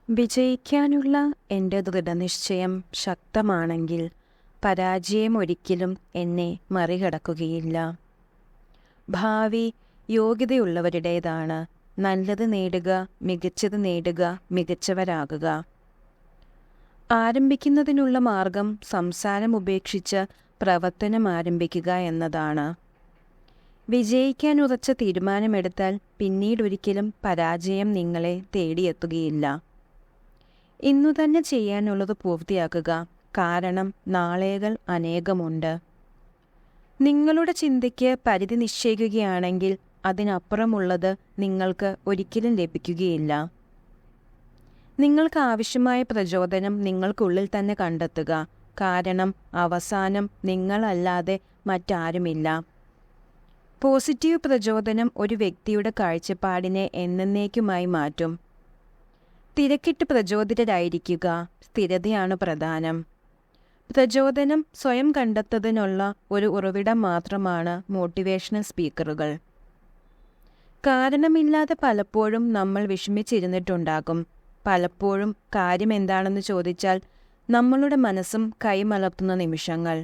വിജയിക്കാനുള്ള എൻ്റെ ദൃഢനിശ്ചയം ശക്തമാണെങ്കിൽ പരാജയം ഒരിക്കലും എന്നെ മറികടക്കുകയില്ല. ഭാവി യോഗ്യതയുള്ളവരുടേതാണ്. നല്ലത് നേടുക, മികച്ചത് നേടുക, മികച്ചവരാകുക. ആരംഭിക്കുന്നതിനുള്ള മാർഗം സംസാരം ഉപേക്ഷിച്ച് പ്രവർത്തനം ആരംഭിക്കുക എന്നതാണ്. വിജയിക്കാൻ ഉറച്ച തീരുമാനമെടുത്താൽ പിന്നീടൊരിക്കലും പരാജയം നിങ്ങളെ തേടിയെത്തുകയില്ല. ഇന്നു തന്നെ ചെയ്യാനുള്ളത് പൂർത്തിയാക്കുക, കാരണം നാളെകൾ അനേകമുണ്ട്. നിങ്ങളുടെ ചിന്തയ്ക്ക് പരിധി നിശ്ചയിക്കുകയാണെങ്കിൽ അതിനപ്പുറമുള്ളത് നിങ്ങൾക്ക് ഒരിക്കലും ലഭിക്കുകയില്ല. നിങ്ങൾക്ക് ആവശ്യമായ പ്രചോദനം നിങ്ങൾക്കുള്ളിൽ തന്നെ കണ്ടെത്തുക, കാരണം അവസാനം നിങ്ങളല്ലാതെ മറ്റാരുമില്ല. പോസിറ്റീവ് പ്രചോദനം ഒരു വ്യക്തിയുടെ കാഴ്ചപ്പാടിനെ എന്നേക്കുമായി മാറ്റും. തിരക്കിട്ട് പ്രചോദിതരായിരിക്കുക. സ്ഥിരതയാണ് പ്രധാനം. പ്രചോദനം സ്വയം കണ്ടെത്തുന്നതിനുള്ള ഒരു ഉറവിടം മാത്രമാണ് മോട്ടിവേഷണൽ സ്പീക്കറുകൾ. കാരണമില്ലാതെ പലപ്പോഴും നമ്മൾ വിഷമിച്ചിരുന്നിട്ടുണ്ടാകും. പലപ്പോഴും കാര്യം എന്താണെന്ന് ചോദിച്ചാൽ നമ്മളുടെ മനസ്സും കൈമലർത്തുന്ന നിമിഷങ്ങൾ.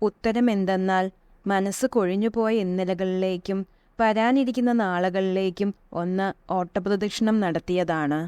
ഉത്തരം എന്തെന്നാൽ മനസ്സ് കൊഴിഞ്ഞുപോയ ഇന്നലകളിലേക്കും വരാനിരിക്കുന്ന നാളുകളിലേക്കും ഒന്ന് ഓട്ടപ്രദക്ഷിണം നടത്തിയതാണ്.